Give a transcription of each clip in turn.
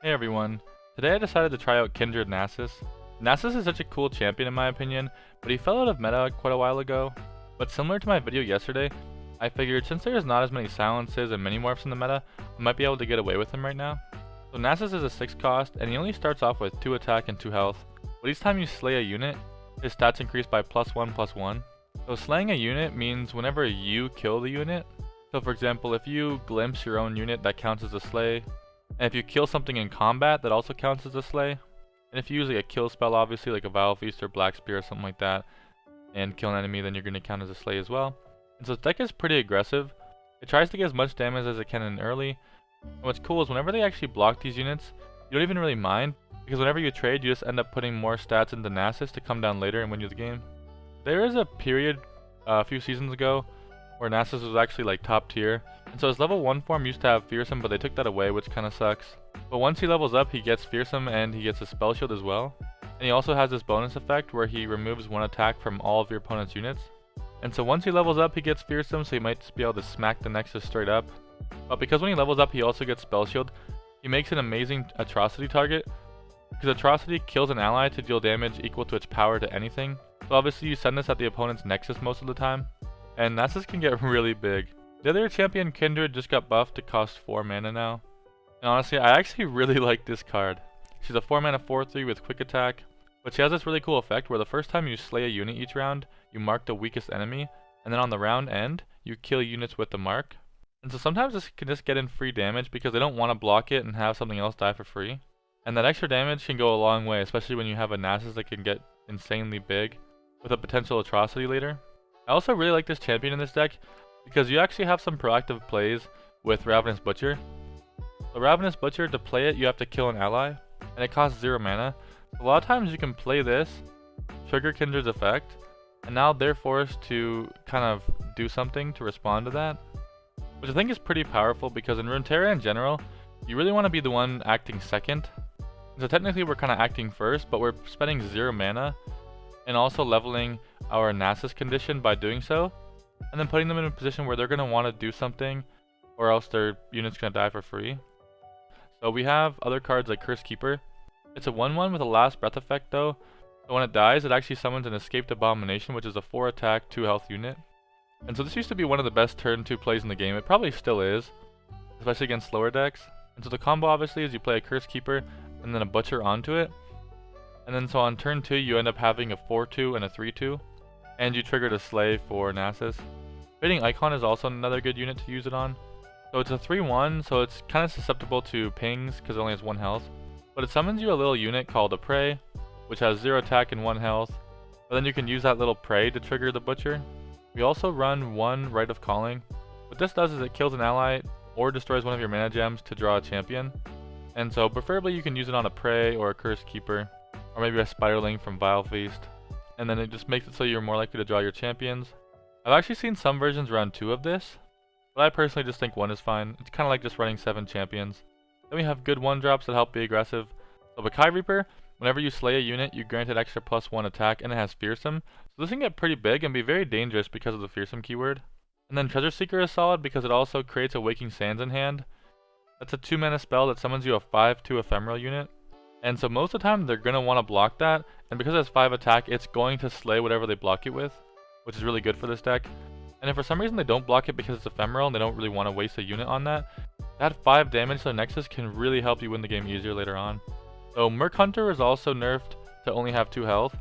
Hey everyone, today I decided to try out Kindred Nasus. Nasus is such a cool champion in my opinion, but he fell out of meta quite a while ago. But similar to my video yesterday, I figured since there is not as many silences and mini-morphs in the meta, I might be able to get away with him right now. So Nasus is a 6 cost, and he only starts off with 2 attack and 2 health, but each time you slay a unit, his stats increase by +1/+1. So slaying a unit means whenever you kill the unit, so for example if you glimpse your own unit, that counts as a slay. And if you kill something in combat, that also counts as a slay. And if you use like a kill spell, obviously like a Vile Feast or Black Spear or something like that, and kill an enemy, then you're going to count as a slay as well. And so this deck is pretty aggressive. It tries to get as much damage as it can in early. And what's cool is whenever they actually block these units, you don't even really mind, because whenever you trade, you just end up putting more stats into Nasus to come down later and win you the game. There is a period a few seasons ago where Nasus was actually like top tier, and so his level 1 form used to have Fearsome, but they took that away, which kinda sucks. But once he levels up, he gets Fearsome and he gets a Spell Shield as well. And he also has this bonus effect where he removes 1 attack from all of your opponent's units. And so once he levels up, he gets Fearsome, so he might just be able to smack the Nexus straight up. But because when he levels up, he also gets Spell Shield, he makes an amazing Atrocity target, because Atrocity kills an ally to deal damage equal to its power to anything. So obviously you send this at the opponent's Nexus most of the time, and Nasus can get really big. The other champion, Kindred, just got buffed to cost 4 mana now. And honestly, I actually really like this card. She's a 4 mana 4/3 with quick attack, but she has this really cool effect where the first time you slay a unit each round, you mark the weakest enemy, and then on the round end, you kill units with the mark. And so sometimes this can just get in free damage because they don't want to block it and have something else die for free. And that extra damage can go a long way, especially when you have a Nasus that can get insanely big with a potential Atrocity later. I also really like this champion in this deck because you actually have some proactive plays with Ravenous Butcher. The Ravenous Butcher, to play it, you have to kill an ally, and it costs 0 mana. A lot of times you can play this, trigger Kindred's effect, and now they're forced to kind of do something to respond to that, which I think is pretty powerful because in Runeterra in general, you really want to be the one acting second. So technically we're kind of acting first, but we're spending 0 mana and also leveling our Nasus condition by doing so, and then putting them in a position where they're going to want to do something or else their unit's going to die for free. So we have other cards like Curse Keeper. It's a 1/1 with a last breath effect though, so when it dies it actually summons an Escaped Abomination, which is a 4 attack 2 health unit. And so this used to be one of the best turn 2 plays in the game. It probably still is, especially against slower decks. And so the combo obviously is you play a Curse Keeper and then a Butcher onto it. And then so on turn 2 you end up having a 4/2 and a 3/2. And you triggered a Slay for Nasus. Fading Icon is also another good unit to use it on. So it's a 3/1, so it's kind of susceptible to pings because it only has 1 health. But it summons you a little unit called a Prey, which has 0 attack and 1 health. But then you can use that little Prey to trigger the Butcher. We also run 1 Rite of Calling. What this does is it kills an ally or destroys one of your mana gems to draw a champion. And so preferably you can use it on a Prey or a Curse Keeper, or maybe a Spiderling from Vile Feast. And then it just makes it so you're more likely to draw your champions. I've actually seen some versions run 2 of this, but I personally just think 1 is fine. It's kind of like just running 7 champions. Then we have good 1-drops that help be aggressive. So Bakai Reaper, whenever you slay a unit, you grant it extra +1 attack, and it has Fearsome. So this can get pretty big and be very dangerous because of the Fearsome keyword. And then Treasure Seeker is solid because it also creates a Waking Sands in hand. That's a 2 mana spell that summons you a 5/2 ephemeral unit. And so most of the time they're going to want to block that, and because it has 5 attack, it's going to slay whatever they block it with, which is really good for this deck. And if for some reason they don't block it because it's ephemeral and they don't really want to waste a unit on that, that 5 damage to the Nexus can really help you win the game easier later on. So Merc Hunter is also nerfed to only have 2 health,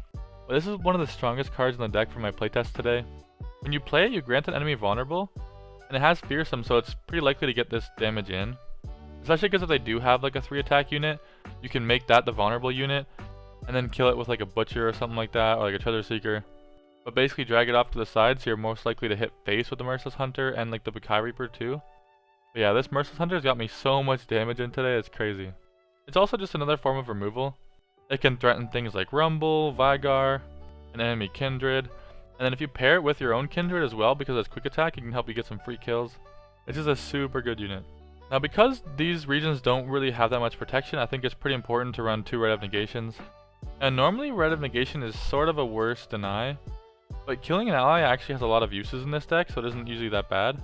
but this is one of the strongest cards in the deck for my playtest today. When you play it, you grant an enemy vulnerable, and it has Fearsome, so it's pretty likely to get this damage in. Especially because if they do have like a 3 attack unit, you can make that the vulnerable unit, and then kill it with like a Butcher or something like that, or like a Treasure Seeker. But basically drag it off to the side so you're most likely to hit face with the Merciless Hunter and like the Bakai Reaper too. But yeah, this Merciless Hunter's got me so much damage in today, it's crazy. It's also just another form of removal. It can threaten things like Rumble, Viego, an enemy Kindred, and then if you pair it with your own Kindred as well, because it's quick attack, it can help you get some free kills. It's just a super good unit. Now because these regions don't really have that much protection, I think it's pretty important to run 2 Rite of Negations. And normally Rite of Negation is sort of a worse deny, but killing an ally actually has a lot of uses in this deck, so it isn't usually that bad.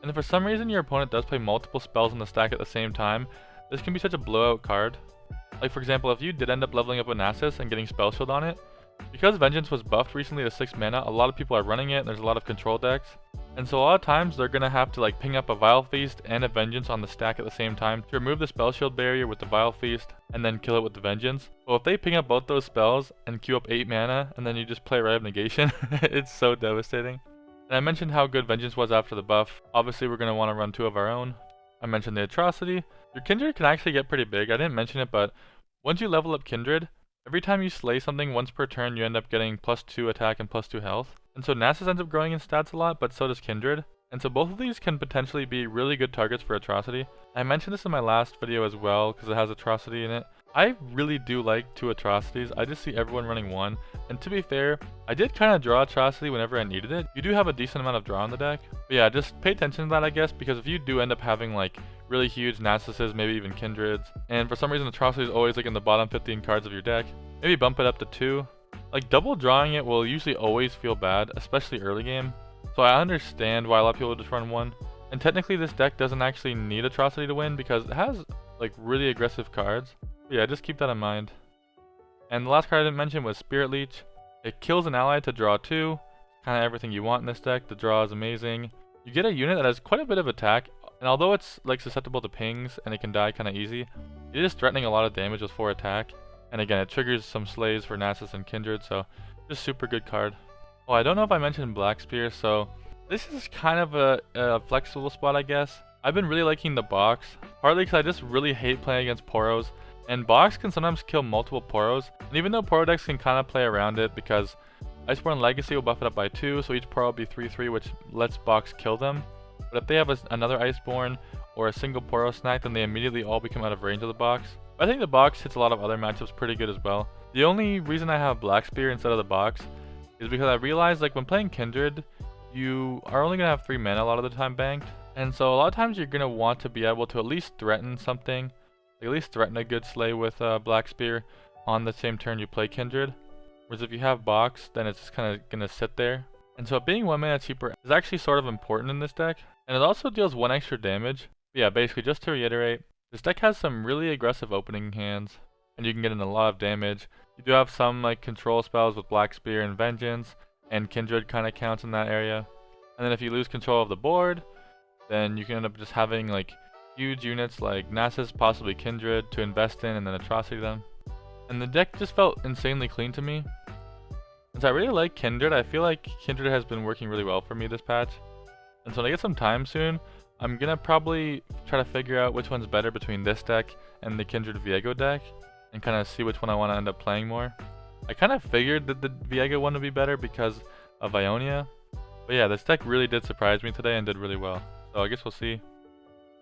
And if for some reason your opponent does play multiple spells in the stack at the same time, this can be such a blowout card. Like for example, if you did end up leveling up a Nasus and getting Spell Shield on it, because Vengeance was buffed recently to 6 mana, a lot of people are running it and there's a lot of control decks. And so a lot of times they're going to have to like ping up a Vile Feast and a Vengeance on the stack at the same time to remove the Spell Shield barrier with the Vile Feast and then kill it with the Vengeance. Well, if they ping up both those spells and queue up 8 mana and then you just play Riot of Negation, it's so devastating. And I mentioned how good Vengeance was after the buff. Obviously we're going to want to run 2 of our own. I mentioned the Atrocity. Your Kindred can actually get pretty big. I didn't mention it, but once you level up Kindred, every time you slay something once per turn, you end up getting +2 attack and +2 health. And so Nasus ends up growing in stats a lot, but so does Kindred. And so both of these can potentially be really good targets for Atrocity. I mentioned this in my last video as well, because it has Atrocity in it. I really do like 2 Atrocities. I just see everyone running 1. And to be fair, I did kind of draw Atrocity whenever I needed it. You do have a decent amount of draw in the deck. But yeah, just pay attention to that, I guess, because if you do end up having like really huge Nasuses, maybe even Kindreds, and for some reason Atrocity is always like in the bottom 15 cards of your deck, maybe bump it up to 2. Like double drawing it will usually always feel bad, especially early game. So I understand why a lot of people just run 1. And technically this deck doesn't actually need Atrocity to win because it has like really aggressive cards. But yeah, just keep that in mind. And the last card I didn't mention was Spirit Leech. It kills an ally to draw 2. Kind of everything you want in this deck. The draw is amazing. You get a unit that has quite a bit of attack. And although it's like susceptible to pings and it can die kind of easy, it is threatening a lot of damage with 4 attack. And again, it triggers some SLAYS for Nasus and Kindred, so just super good card. Oh, I don't know if I mentioned Black Spear, so this is kind of a flexible spot, I guess. I've been really liking the box, partly because I just really hate playing against Poros, and box can sometimes kill multiple Poros, and even though Poro decks can kind of play around it because Iceborne Legacy will buff it up by 2, so each Poro will be 3/3, which lets box kill them. But if they have another Iceborne or a single Poro snack, then they immediately all become out of range of the box. I think the box hits a lot of other matchups pretty good as well. The only reason I have Black Spear instead of the box is because I realized like when playing Kindred, you are only going to have 3 mana a lot of the time banked. And so a lot of times you're going to want to be able to at least threaten something, like at least threaten a good slay with Black Spear on the same turn you play Kindred. Whereas if you have box, then it's just kind of going to sit there. And so being 1 mana cheaper is actually sort of important in this deck. And it also deals 1 extra damage. But yeah, basically just to reiterate, this deck has some really aggressive opening hands, and you can get in a lot of damage. You do have some like control spells with Black Spear and Vengeance, and Kindred kind of counts in that area. And then if you lose control of the board, then you can end up just having like huge units like Nasus, possibly Kindred, to invest in and then Atrocity them. And the deck just felt insanely clean to me. And so I really like Kindred. I feel like Kindred has been working really well for me this patch. And so when I get some time soon, I'm gonna probably try to figure out which one's better between this deck and the Kindred Viego deck, and kind of see which one I want to end up playing more. I kind of figured that the Viego one would be better because of Ionia, but yeah, this deck really did surprise me today and did really well. So I guess we'll see.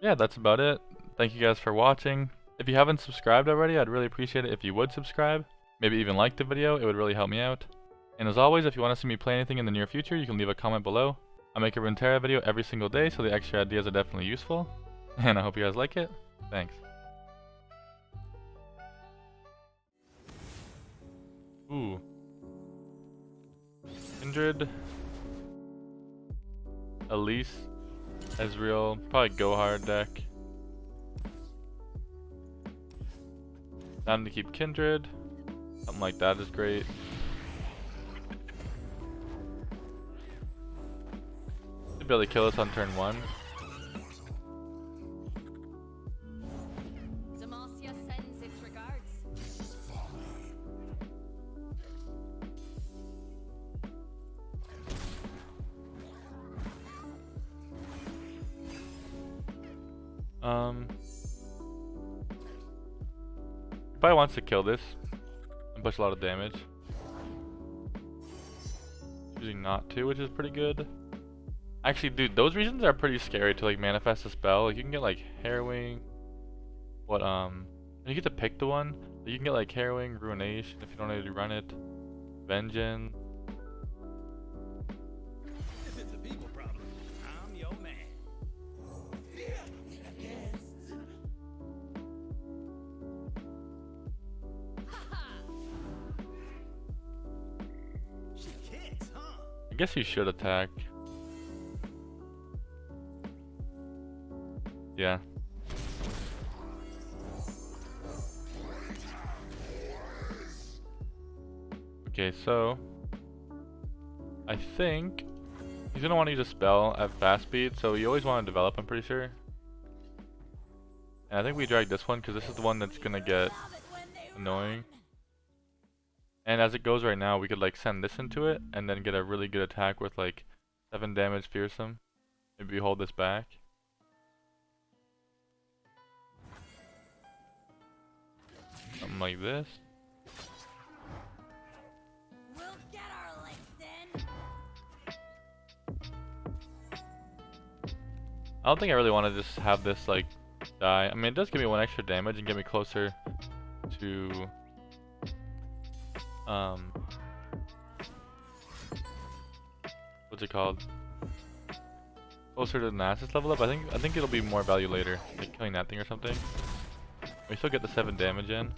Yeah, that's about it. Thank you guys for watching. If you haven't subscribed already, I'd really appreciate it if you would subscribe. Maybe even like the video, it would really help me out. And as always, if you want to see me play anything in the near future, you can leave a comment below. I make a Runeterra video every single day, so the extra ideas are definitely useful. And I hope you guys like it. Thanks. Ooh. Kindred. Elise. Ezreal. Probably go hard deck. Time to keep Kindred. Something like that is great. Should be able to kill us on turn 1. Probably wants to kill this and push a lot of damage. Choosing not to, which is pretty good. Actually, dude, those reasons are pretty scary to like manifest a spell. Like, you can get like Harrowing. You get to pick the one. You can get like Harrowing, Ruination if you don't know to run it. Vengeance. If it's a people problem, I'm your man. She kicks, huh? I guess you should attack. Yeah. Okay, so I think he's gonna want to use a spell at fast speed, so you always want to develop, I'm pretty sure. And I think we drag this one because this is the one that's gonna get annoying. And as it goes right now, we could like send this into it and then get a really good attack with like 7 damage fearsome. Maybe we hold this back. Something like this. We'll get our licks in. I don't think I really want to just have this like die. I mean, it does give me 1 extra damage and get me closer to what's it called? Closer to the Nasus level up. I think it'll be more value later, like killing that thing or something. We still get the 7 damage in.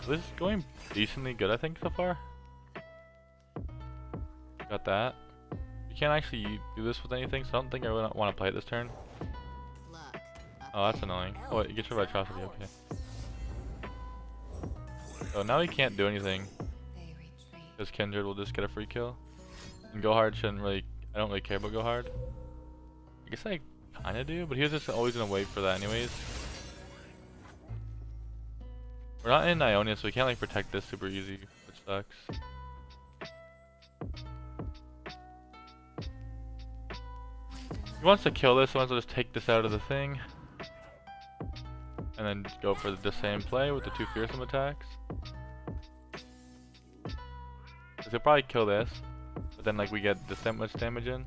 So this is going decently good, I think, so far. Got that. You can't actually do this with anything, so I don't think I really want to play it this turn. Oh, that's annoying. Oh, wait, you get your atrocity, okay. So now he can't do anything. Because Kindred will just get a free kill. And go hard shouldn't really, I don't really care about go hard. I guess I kinda do, but he was just always gonna wait for that anyways. We're not in Ionia, so we can't like protect this super easy, which sucks. He wants to kill this, so I might as well just take this out of the thing. And then go for the same play with the 2 fearsome attacks. Cause he'll probably kill this, but then like we get this that much damage in.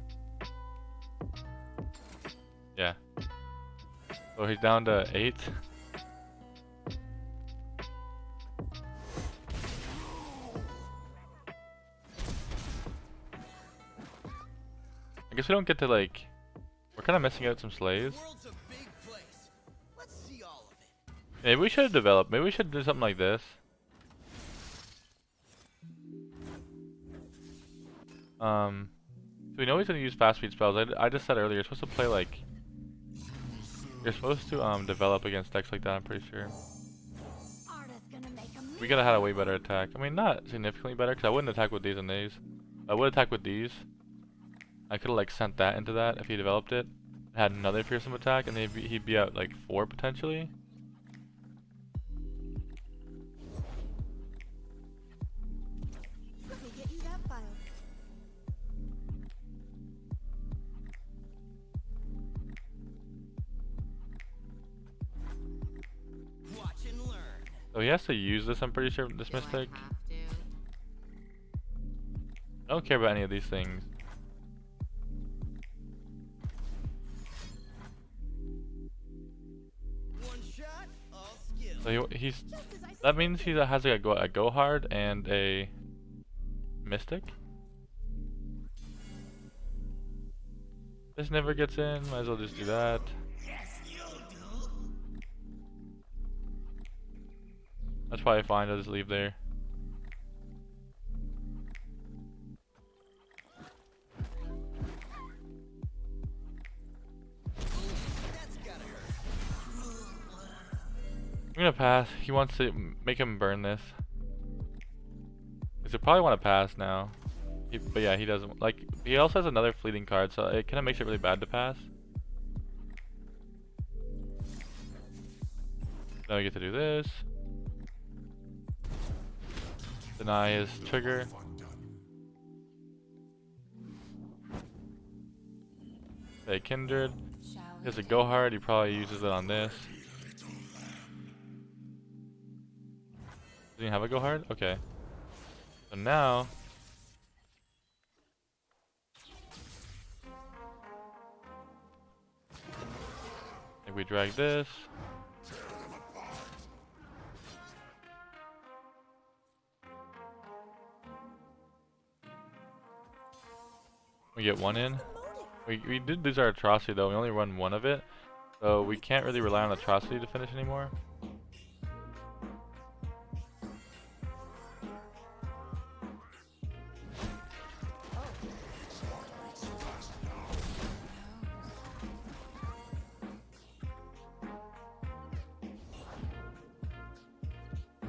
Yeah. So he's down to 8. I guess we don't get to like, we're kind of missing out some SLAYS. World's a big place. Let's see all of it. Maybe we should develop. Maybe we should do something like this. So we know he's gonna use fast speed spells. I just said earlier, you're supposed to play like, you're supposed to develop against decks like that. I'm pretty sure. We could have had a way better attack. I mean, not significantly better, because I wouldn't attack with these and these. I would attack with these. I could have like sent that into that if he developed it. Had another fearsome attack, and he'd be out like 4 potentially. Let me get you that file. Watch and learn. So he has to use this, I'm pretty sure, this mistake. I don't care about any of these things. One shot, all skill. So he's that means he has like a go hard and a mystic. This never gets in, might as well just do that. That's probably fine, I'll just leave there. That's gotta hurt. I'm gonna pass. He wants to make him burn this. Cause he'll probably want to pass now. But yeah, he doesn't. Like, he also has another fleeting card, so it kind of makes it really bad to pass. Now we get to do this. Deny his trigger. Okay, Kindred. He has a go hard, he probably uses it on this. Does he have a go hard? Okay. So now if we drag this. We get 1 in. We did lose our atrocity though, we only run 1 of it. So we can't really rely on atrocity to finish anymore.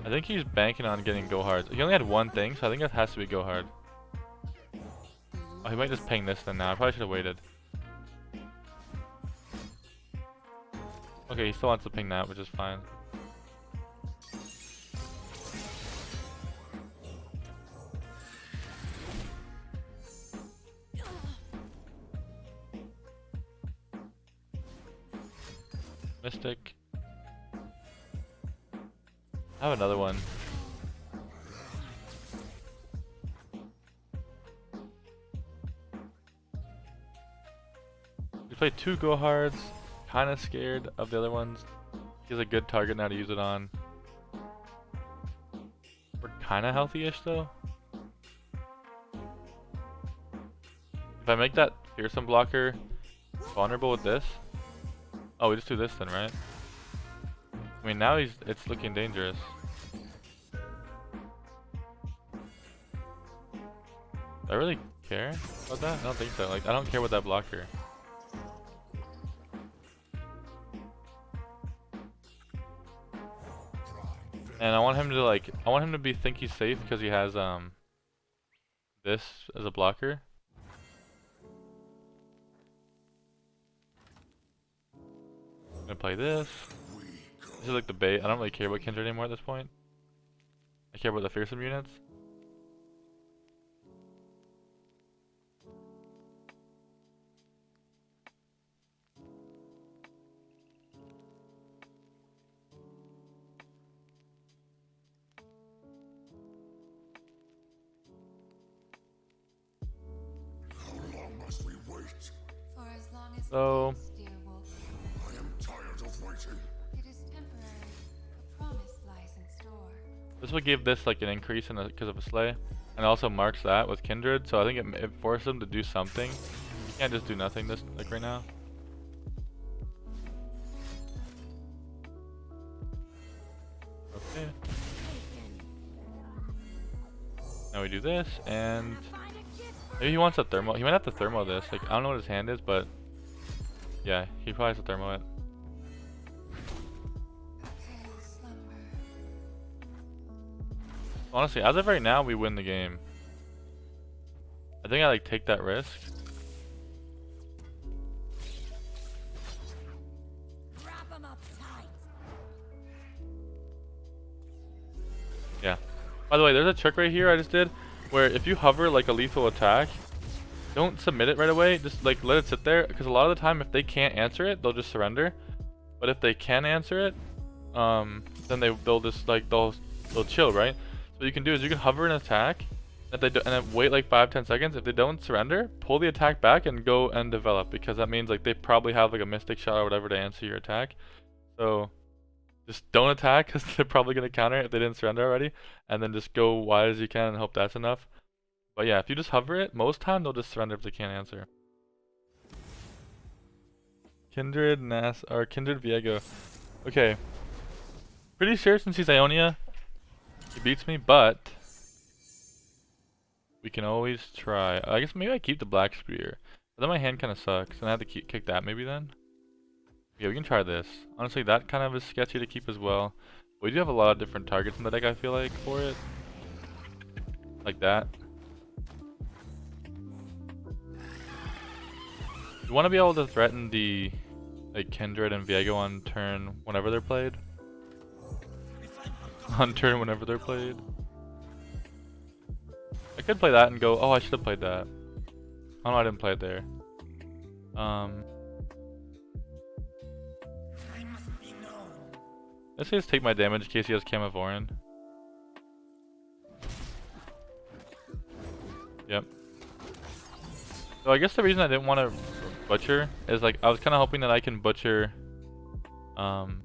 I think he's banking on getting go hard. He only had one thing, so I think that has to be go hard. Oh, he might just ping this then now. I probably should have waited. Okay, he still wants to ping that, which is fine. Mystic. I have another one. We played 2 go hards. Kinda scared of the other ones. He has a good target now to use it on. We're kinda healthy-ish though. If I make that fearsome blocker vulnerable with this. Oh, we just do this then, right? I mean, now it's looking dangerous. Do I really care about that? I don't think so. Like, I don't care about that blocker. And I want him to think he's safe because he has this as a blocker. I'm gonna play this. This is like the bait. I don't really care about Kindred anymore at this point. I care about the fearsome units. For as long as So dear wolf, I am tired of waiting. it is temporary. A promise lies in store. this will give this like an increase because of a slay, and also marks that with Kindred. So I think it forces them to do something. You can't just do nothing this like right now. Okay. Now we do this, and maybe he wants a thermo. He might have to thermo this. Like, I don't know what his hand is, but yeah, he probably has to thermo it. Pale slumber. Honestly, as of right now, we win the game. I think I like take that risk. Wrap 'em up tight. Yeah. By the way, there's a trick right here I just did, where if you hover like a lethal attack, don't submit it right away. Just like let it sit there, because a lot of the time, if they can't answer it, they'll just surrender. But if they can answer it, then they'll just like they'll chill, right? So what you can do is you can hover an attack, and then wait like 5-10 seconds. If they don't surrender, pull the attack back and go and develop, because that means like they probably have like a mystic shot or whatever to answer your attack. So just don't attack, because they're probably going to counter it if they didn't surrender already, and then just go wide as you can and hope that's enough. But yeah, if you just hover it, most time they'll just surrender if they can't answer. Kindred or Kindred Viego. Okay. Pretty sure since he's Ionia, he beats me, but we can always try. I guess maybe I keep the Black Spear. But then my hand kind of sucks, and I have to kick that maybe then. Yeah, we can try this. Honestly, that kind of is sketchy to keep as well. We do have a lot of different targets in the deck, I feel like, for it. Like that. You want to be able to threaten the like Kindred and Viego on turn whenever they're played. On turn whenever they're played. I could play that and go, oh, I should have played that. Oh no, I didn't play it there. Let's just take my damage in case he has Camavorin. Yep. So I guess the reason I didn't want to butcher is like I was kind of hoping that I can butcher on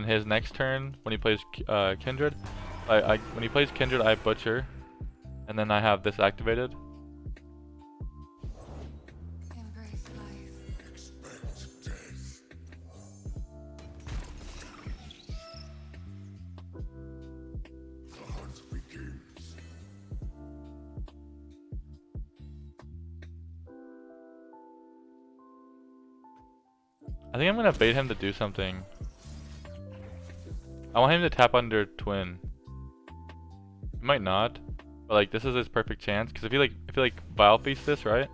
his next turn when he plays Kindred. When he plays Kindred, I butcher, and then I have this activated. Embrace life. Expect death. The hunt begins. I think I'm gonna bait him to do something. I want him to tap under Twin. He might not, but like this is his perfect chance. Because if he like Vile Feast this, right,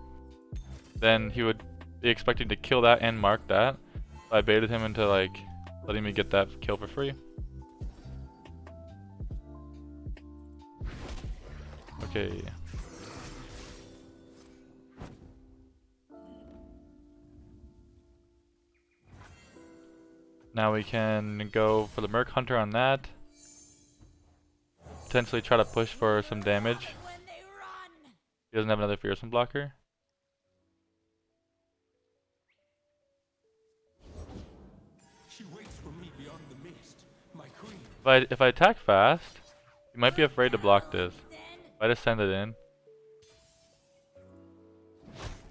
then he would be expecting to kill that and mark that. So I baited him into like letting me get that kill for free. Okay. Now we can go for the Merc Hunter on that. Potentially try to push for some damage. When they run. He doesn't have another Fearsome blocker. She waits for me beyond the mist, my queen. If I attack fast, he might be afraid to block this. If I just send it in.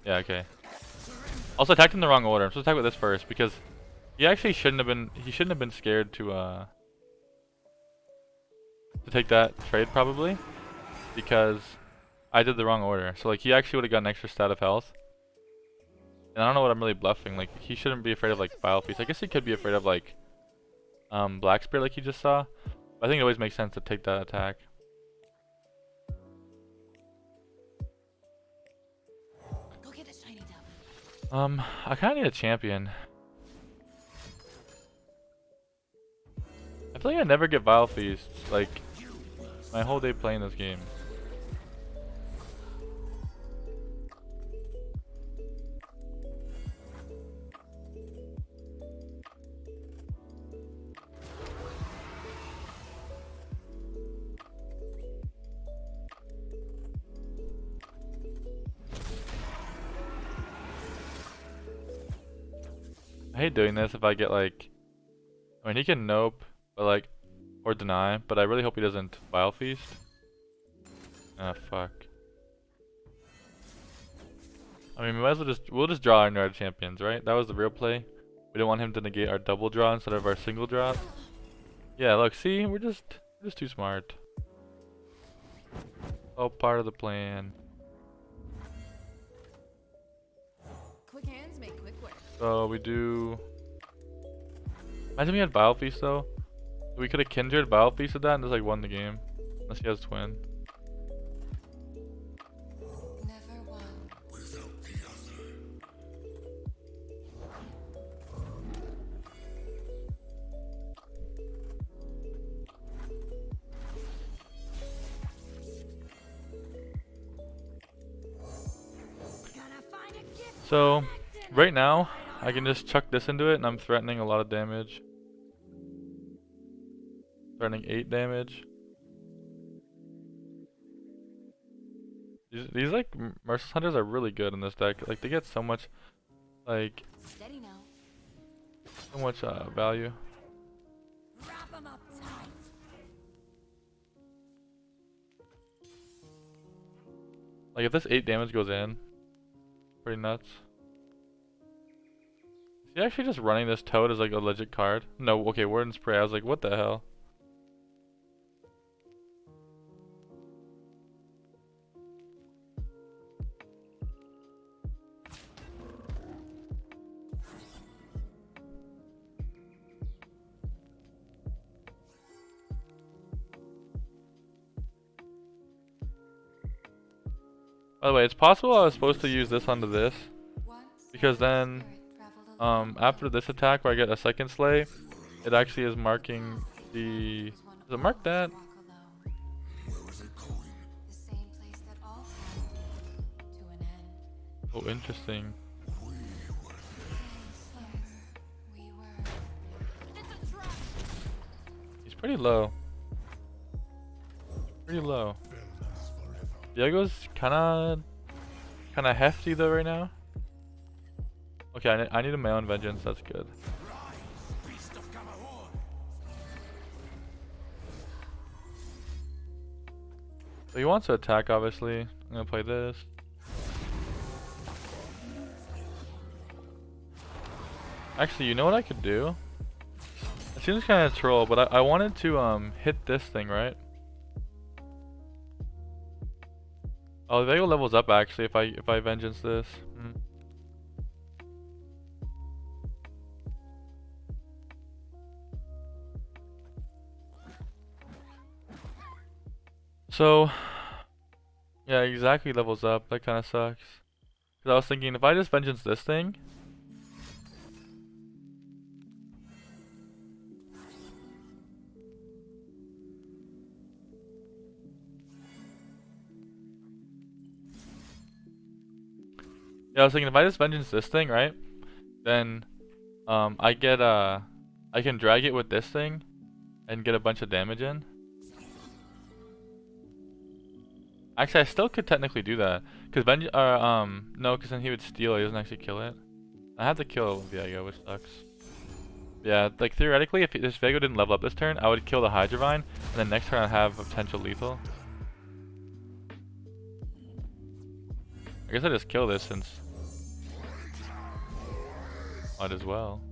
Yeah, okay. Also attacked in the wrong order. I'm supposed to attack with this first because he actually shouldn't have been scared to take that trade probably, because I did the wrong order. So like he actually would have got an extra stat of health. And I don't know what I'm really bluffing. Like he shouldn't be afraid of like Vile Feast. I guess he could be afraid of like Black Spirit like he just saw. But I think it always makes sense to take that attack. Go get a shiny dove. I kinda need a champion. I feel like I never get Vile Feast, like, my whole day playing this game. I hate doing this if I get like, I mean he can nope, but like, or deny, but I really hope he doesn't Vile Feast. Ah, fuck. I mean, we might as well we'll just draw our Nerd champions, right? That was the real play. We didn't want him to negate our double draw instead of our single draw. Yeah, look, see, we're just too smart. All part of the plan. Quick hands make quick work. So we do. Imagine we had Vile Feast though. We could have Kindred Vile Feasted that and just like won the game. Unless he has Twin. Never won. Without the other. Gonna find a gift. So right now I can just chuck this into it and I'm threatening a lot of damage. Threatening 8 damage. These like Merciless Hunters are really good in this deck. Like they get so much like Steady now. so much value. Wrap 'em up tight. Like if this 8 damage goes in, pretty nuts. Is he actually just running this Toad as like a legit card? No, okay, Word and Spray. I was like, what the hell? By the way, it's possible I was supposed to use this onto this, because then after this attack where I get a second slay, it actually is marking the... Does it mark that? Where was it going? The same place that all come to an end. Oh, interesting. We were. It's a trap. He's pretty low. Pretty low. Fellas forever. Viego's kinda hefty though right now. Okay, I need a my own vengeance. That's good. Beast of Gamahor. So he wants to attack, obviously. I'm gonna play this. Actually, you know what I could do? It seems kind of troll, but I wanted to hit this thing, right? Oh, Viego levels up actually if I vengeance this. So, yeah, exactly levels up. That kind of sucks. Because I was thinking, if I just vengeance this thing. Yeah, I was thinking if I just vengeance this thing, right? Then, I get, I can drag it with this thing and get a bunch of damage in. Actually, I still could technically do that. Because no, because then he would steal it. He doesn't actually kill it. I have to kill Viego, which sucks. Yeah, like theoretically, if this Viego didn't level up this turn, I would kill the Hydrovine, and then next turn I'd have a potential lethal. I guess I just kill this since might as well.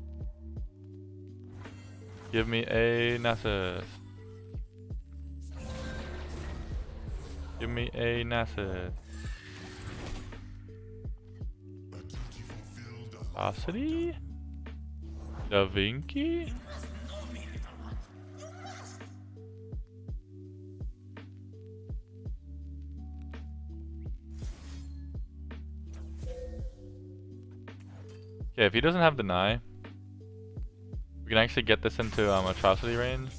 Give me a Nasus. Give me a Nasus. Velocity? Da Vinci? Okay, if he doesn't have deny, we can actually get this into atrocity range.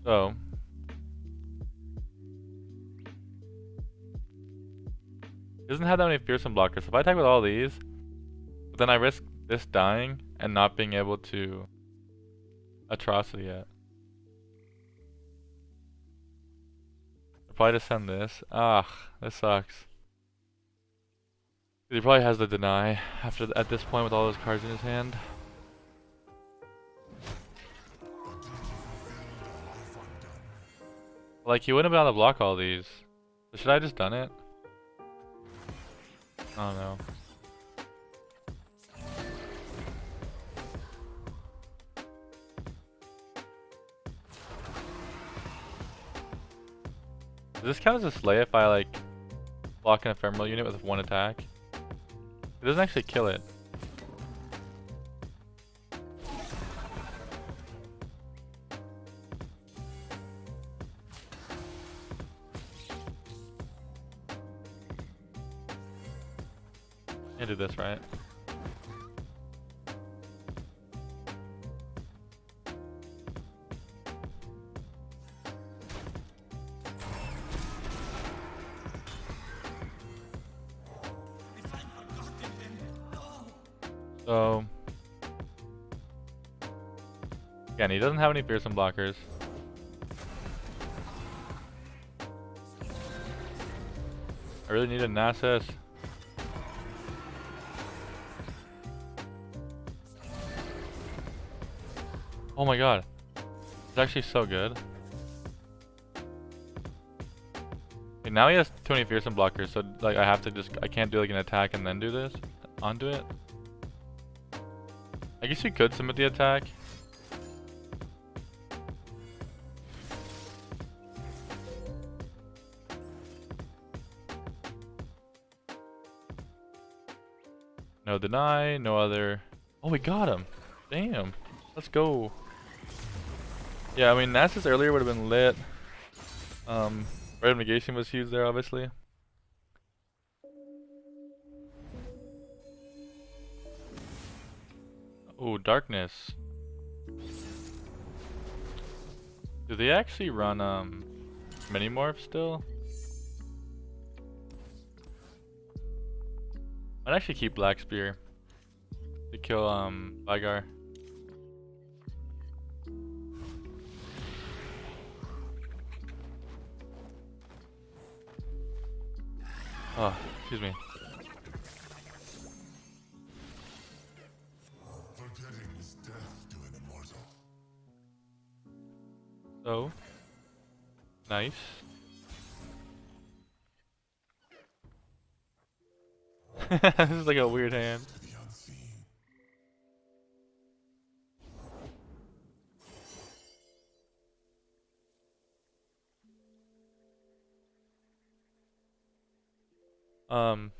So he doesn't have that many fearsome blockers. So if I attack with all these, but then I risk this dying and not being able to atrocity yet. I'll probably just send this. Ah, this sucks. He probably has the deny at this point with all those cards in his hand. Like, he wouldn't have been able to block all these. So should I just done it? I don't know. Does this count as a slay if I like block an ephemeral unit with one attack? It doesn't actually kill it. I do this, right? So again, he doesn't have any fearsome blockers. I really need a Nasus. Oh my god. It's actually so good. Okay, now he has too many fearsome blockers, so like I can't do like an attack and then do this onto it. I guess you could submit the attack. No deny, no other. Oh, we got him. Damn. Let's go. Yeah, I mean, Nasus earlier would have been lit. Random negation was huge there, obviously. Oh, darkness. Do they actually run mini morph still? I'd actually keep Black Spear to kill Vigar. Oh, excuse me. Forgetting is death to an immortal. So nice. This is like a weird hand. To the unseen. Um,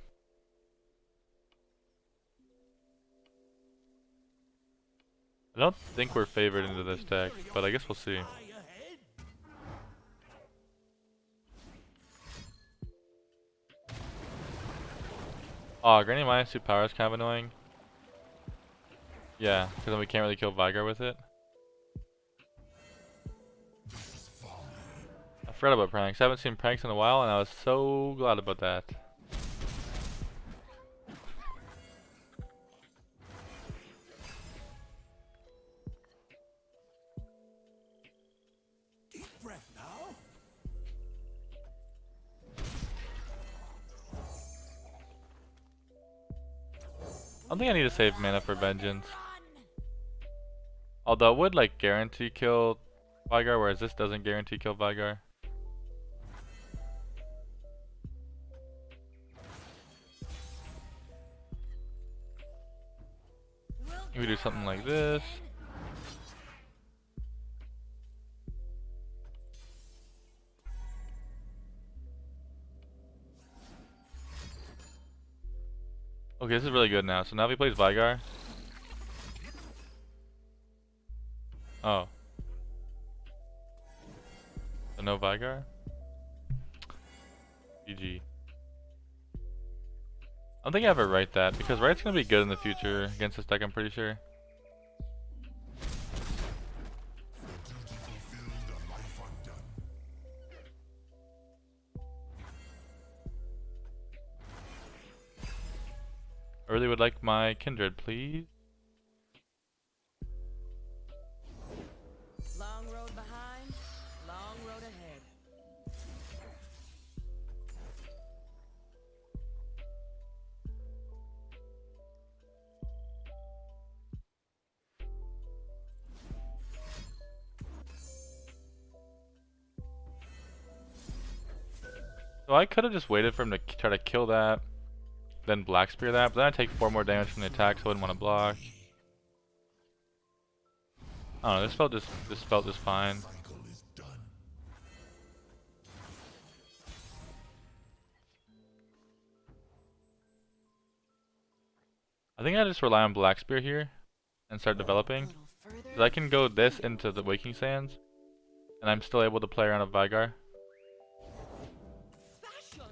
I don't think we're favored into this deck, but I guess we'll see. Oh, Granny minus 2 power is kind of annoying. Yeah, because then we can't really kill Viego with it. I forgot about pranks. I haven't seen pranks in a while, and I was so glad about that. Deep breath now. I don't think I need to save mana for Vengeance. Although it would like guarantee kill Viego, whereas this doesn't guarantee kill Viego. We do something like this. Okay, this is really good now. So now if he plays Viego. Oh. So no Viego? GG. I don't think I ever write that, because Riot's gonna be good in the future against this deck, I'm pretty sure. I really would like my Kindred, please. Long road behind, long road ahead. So I could have just waited for him to try to kill that, then Black Spear that, but then I take 4 more damage from the attack, so I wouldn't want to block. I don't know, this felt just fine. I think I just rely on Black Spear here and start developing. Because I can go this into the Waking Sands, and I'm still able to play around a Viego. Fashion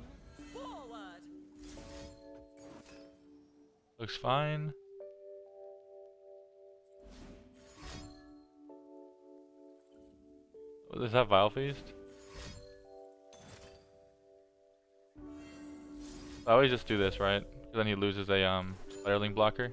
forward. Looks fine. Is that Vile Feast? I always just do this, right? Because then he loses a Spiderling blocker.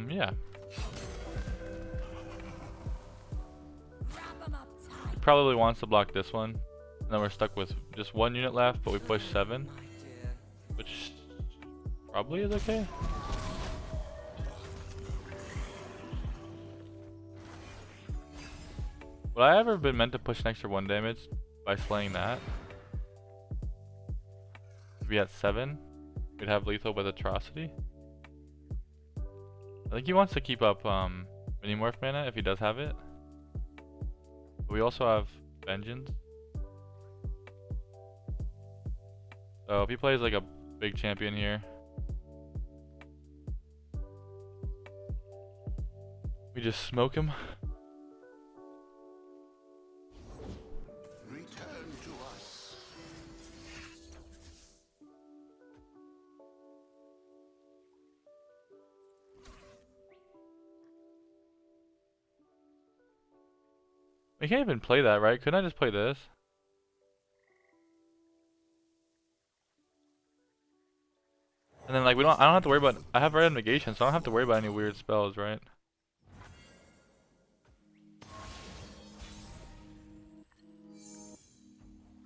Yeah. He probably wants to block this one. And then we're stuck with just 1 unit left, but we push 7. Which probably is okay. Would I ever been meant to push an extra 1 damage by slaying that? If we had 7, we'd have lethal with Atrocity. I think he wants to keep up Minimorph mana if he does have it. But we also have Vengeance. So if he plays like a big champion here, we just smoke him. Return to us. We can't even play that, right? Couldn't I just play this? And then like I don't have to worry about, I have Red Negation, so I don't have to worry about any weird spells, right?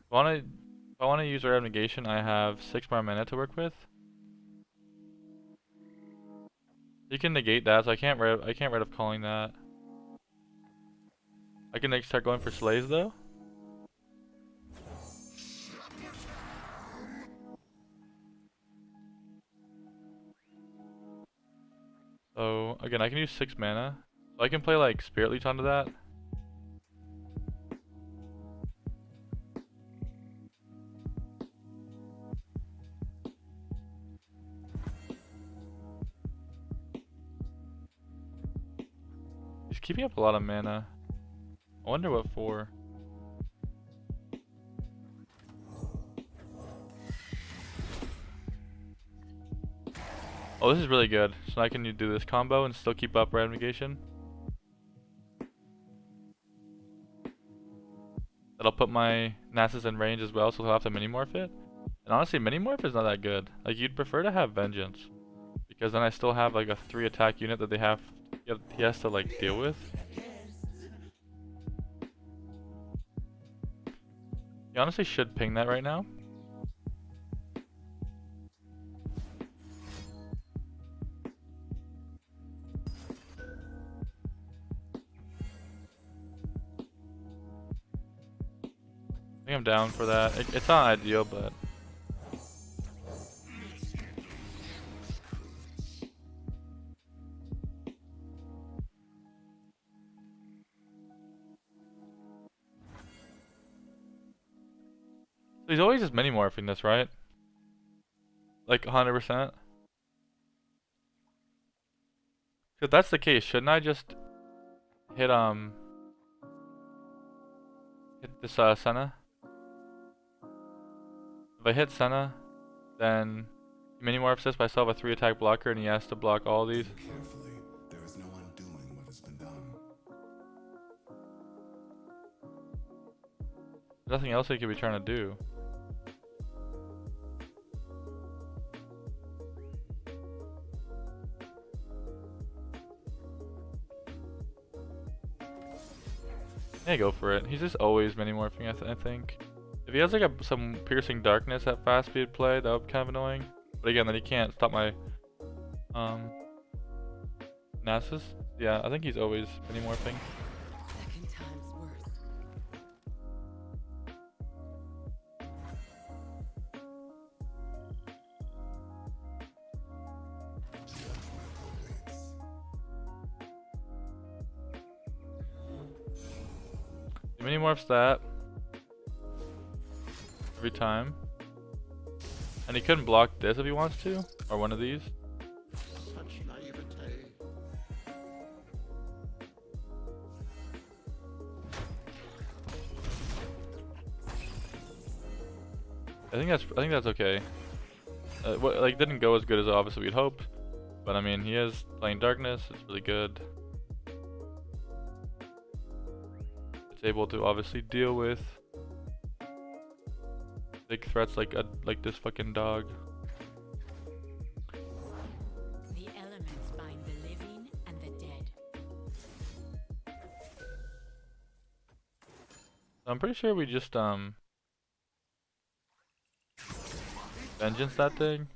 If I want to use Red Negation, I have 6 more mana to work with. You can negate that, so I can't rid of calling that. I can start going for SLAYS though. So again, I can use 6 mana. So I can play like Spirit Leech onto that. He's keeping up a lot of mana. I wonder what for. Oh, this is really good. So I can do this combo and still keep up random negation. That'll put my Nasus in range as well, so he'll have to mini-morph it. And honestly, mini-morph is not that good. Like, you'd prefer to have Vengeance. Because then I still have like a 3 attack unit that he has to like deal with. You honestly should ping that right now. I think I'm down for that. It's not ideal, but he's always just mini morphing this, right? Like 100%. If that's the case, shouldn't I just hit this Senna? If I hit Senna, then he mini morphs this, but I still have a 3 attack blocker and he has to block all these. Carefully, there is no undoing what has been done. There's nothing else he could be trying to do. Yeah, go for it. He's just always mini morphing, I think. If he has like some piercing darkness at fast speed play, that would be kind of annoying. But again, then he can't stop my Nasus. Yeah, I think he's always mini morphing. Second time's worth. He mini morphs that every time. And he couldn't block this if he wants to, or one of these. Such naivete. I think that's okay. Like didn't go as good as obviously we'd hoped, but I mean he is playing darkness. It's really good. It's able to obviously deal with big threats like this fucking dog. The elements bind the living and the dead. I'm pretty sure we just vengeance that thing.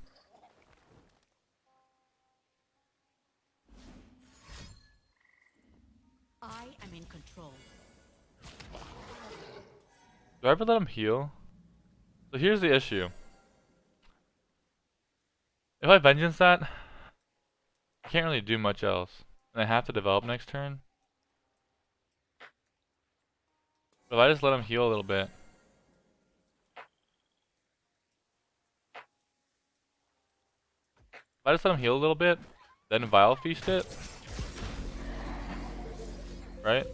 I am in control. Do I ever let him heal? So here's the issue. If I vengeance that, I can't really do much else. And I have to develop next turn. But if I just let him heal a little bit. If I just let him heal a little bit, then Vile Feast it. Right?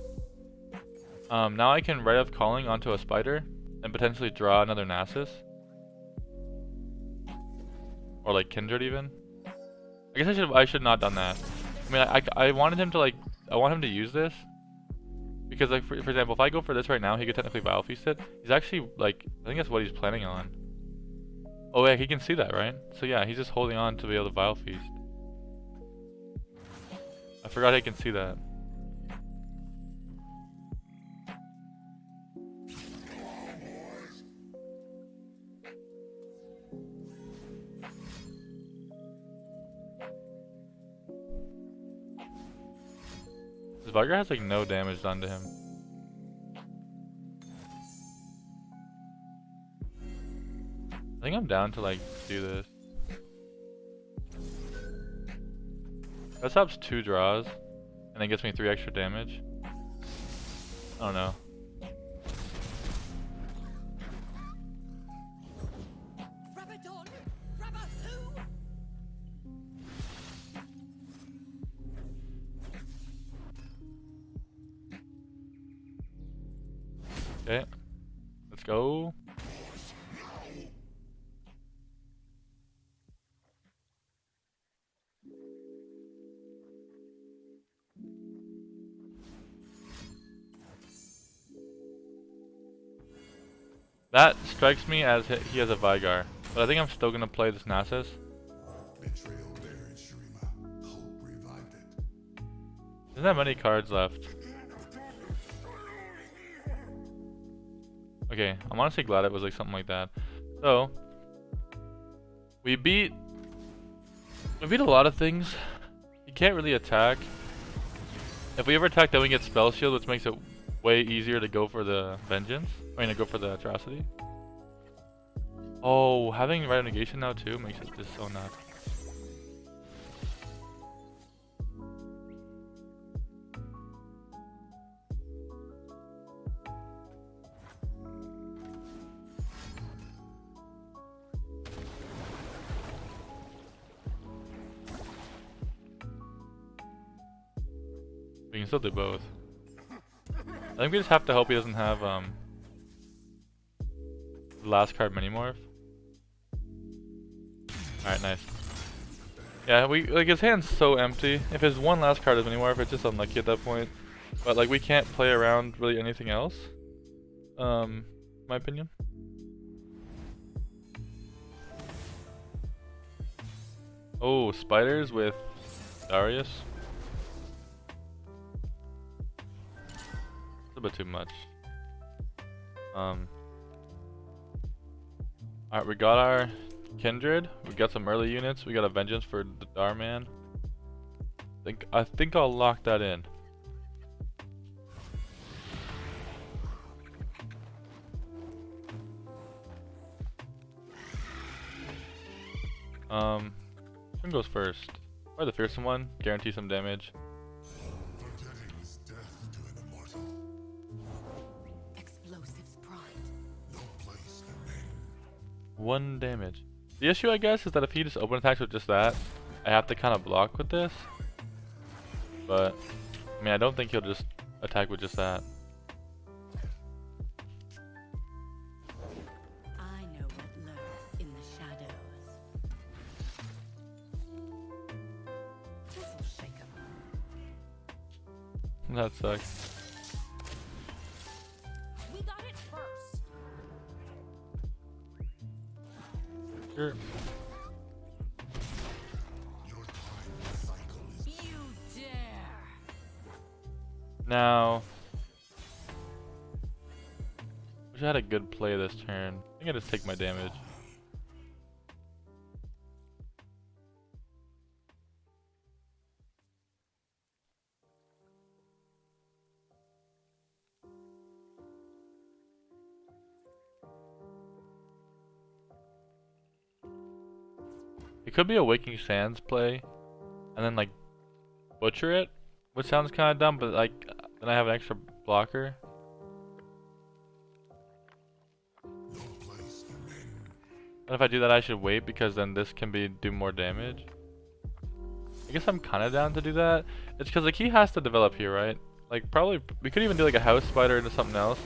Now I can Rite of Calling onto a spider and potentially draw another Nasus. Or like Kindred even. I guess I should not done that. I mean I wanted him to like I want him to use this. Because like for example, if I go for this right now, he could technically Vile Feast it. He's actually like I think that's what he's planning on. Oh yeah, he can see that, right? So yeah, he's just holding on to be able to Vile Feast. I forgot he can see that. This Viego has like no damage done to him. I think I'm down to like do this. That stops 2 draws, and it gets me 3 extra damage. I don't know. Rabadon! Rabahoo! Okay, let's go. That strikes me as he has a Vigar, but I think I'm still gonna play this Nasus. Betrayal buried Shurima. Hope revived it. There's not many cards left. Okay, I'm honestly glad it was like something like that. So we beat a lot of things. He can't really attack. If we ever attack, then we get Spell Shield, which makes it way easier to go for the Vengeance. I mean, to go for the Atrocity. Oh, having Riot Negation now too makes it just so nuts. We can still do both. I think we just have to hope he doesn't have the last card Minimorph. Alright, nice. Yeah, we like his hand's so empty. If his one last card is Minimorph, it's just unlucky at that point. But like we can't play around really anything else. My opinion. Oh, spiders with Darius. A bit too much. Alright, we got our Kindred. We got some early units. We got a Vengeance for the Darman. I think I'll lock that in. Which one goes first? Probably the fearsome one. Guarantee some damage. Forgetting is death to an immortal. Explosives pride. No place for men. 1 damage. The issue, I guess, is that if he just open attacks with just that, I have to kind of block with this. But, I mean, I don't think he'll just attack with just that. I know what lurks in the shadows. This'll shake 'em. That sucks. We got it first. Sure. Your time cycle is You dare. Now, wish I had a good play this turn. I think I just take my damage. It could be a Waking Sands play, and then like butcher it, which sounds kind of dumb, but like then I have an extra blocker. no place for men. And if I do that, I should wait because then this can do more damage. I guess I'm kind of down to do that. It's because like he has to develop here, right? Like probably we could even do like a house spider into something else,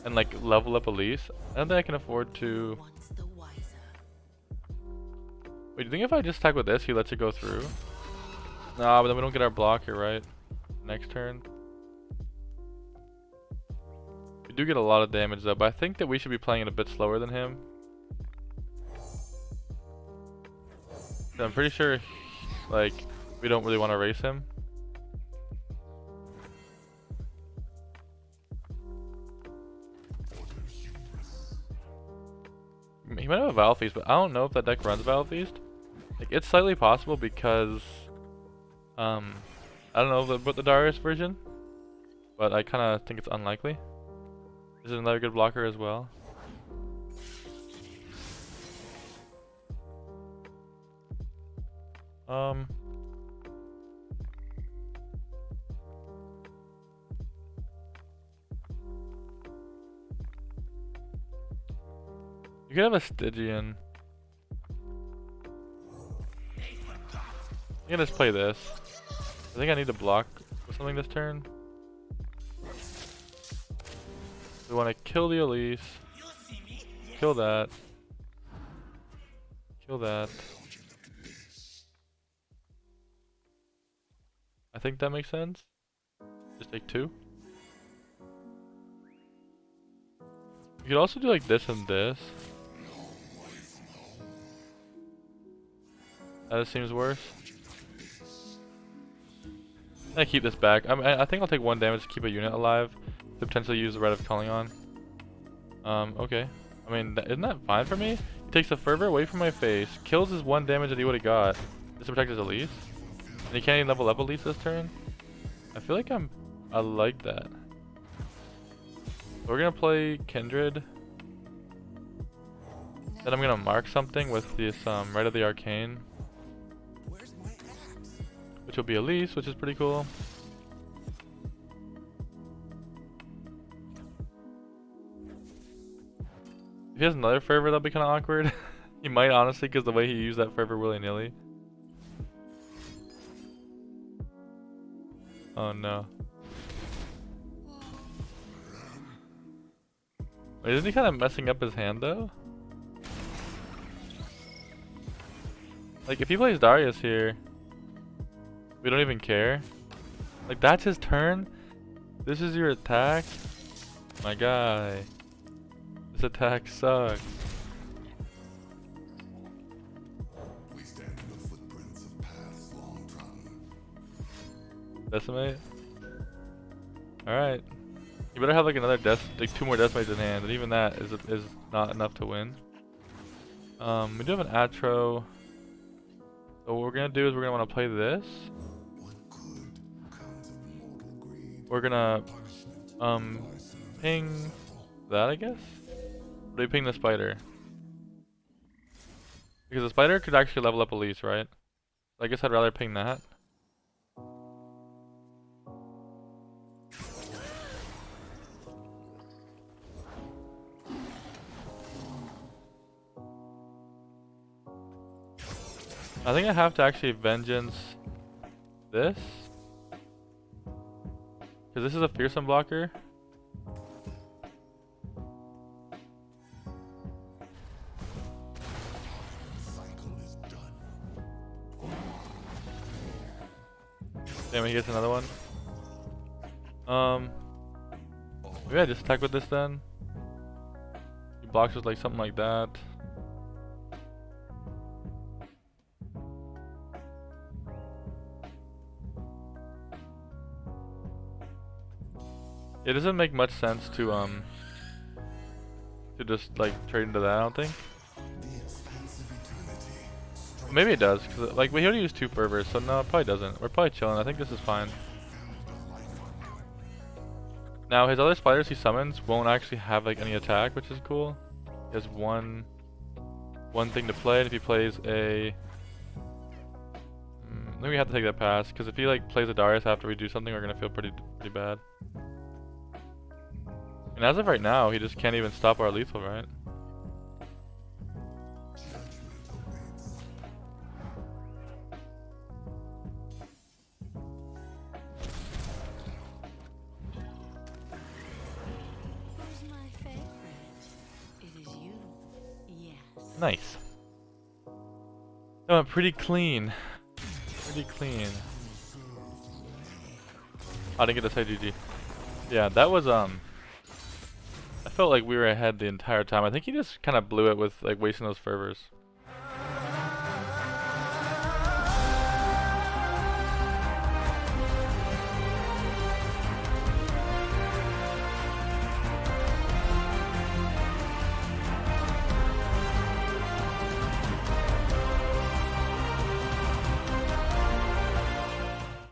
and like level up Elise. I don't think I can afford to. Once the wiser. Wait, do you think if I just attack with this, he lets it go through? Nah, but then we don't get our blocker, right? Next turn. We do get a lot of damage though, but I think that we should be playing it a bit slower than him. So I'm pretty sure, like, we don't really want to race him. He might have a Val Feast, but I don't know if that deck runs Val Feast. Like, it's slightly possible because, I don't know about the Darius version, but I kind of think it's unlikely. This is another good blocker as well. You could have a Stygian. I'm gonna just play this. I think I need to block with something this turn. We want to kill the Elise. Kill that. Kill that. I think that makes sense. Just take 2. You could also do like this and this. That just seems worse. I keep this back. I think I'll take 1 damage to keep a unit alive to potentially use the Rite of Calling on. Okay. I mean, isn't that fine for me? He takes the fervor away from my face, kills his 1 damage that he would have got just to protect his Elise, and he can't even level up Elise this turn. I feel like I like that. So we're gonna play Kindred. Then I'm gonna mark something with this Rite of the Arcane, which will be Elise, which is pretty cool. If he has another fervor, that'll be kind of awkward. He might, honestly, because the way he used that fervor willy-nilly. Oh no. Wait, isn't he kind of messing up his hand though? Like, if he plays Darius here, we don't even care. Like, that's his turn? This is your attack? My guy. This attack sucks. We stand in the footprints of paths long trodden. Decimate? Alright. You better have like another like 2 more decimates in hand, and even that is not enough to win. We do have an Atro. So what we're gonna do is we're gonna want to play this. We're gonna ping that, I guess. Or do we ping the spider? Because the spider could actually level up Elise, right? I guess I'd rather ping that. I think I have to actually vengeance this. Because this is a fearsome blocker. Damn, he gets another one. Maybe I just attack with this then. He blocks with like something like that. It doesn't make much sense to just like trade into that, I don't think. Maybe it does, cause like we already used 2 fervors, so no, it probably doesn't. We're probably chilling. I think this is fine. Now his other spiders he summons won't actually have like any attack, which is cool. He has one thing to play, and if he plays a, I think we have to take that pass, because if he like plays a Darius after we do something, we're gonna feel pretty bad. And as of right now, he just can't even stop our lethal, right? Who's my favorite? It is you. Yes. Nice. That went pretty clean. Pretty clean. I didn't get to say GG. Yeah, that was I felt like we were ahead the entire time. I think he just kind of blew it with like wasting those fervors.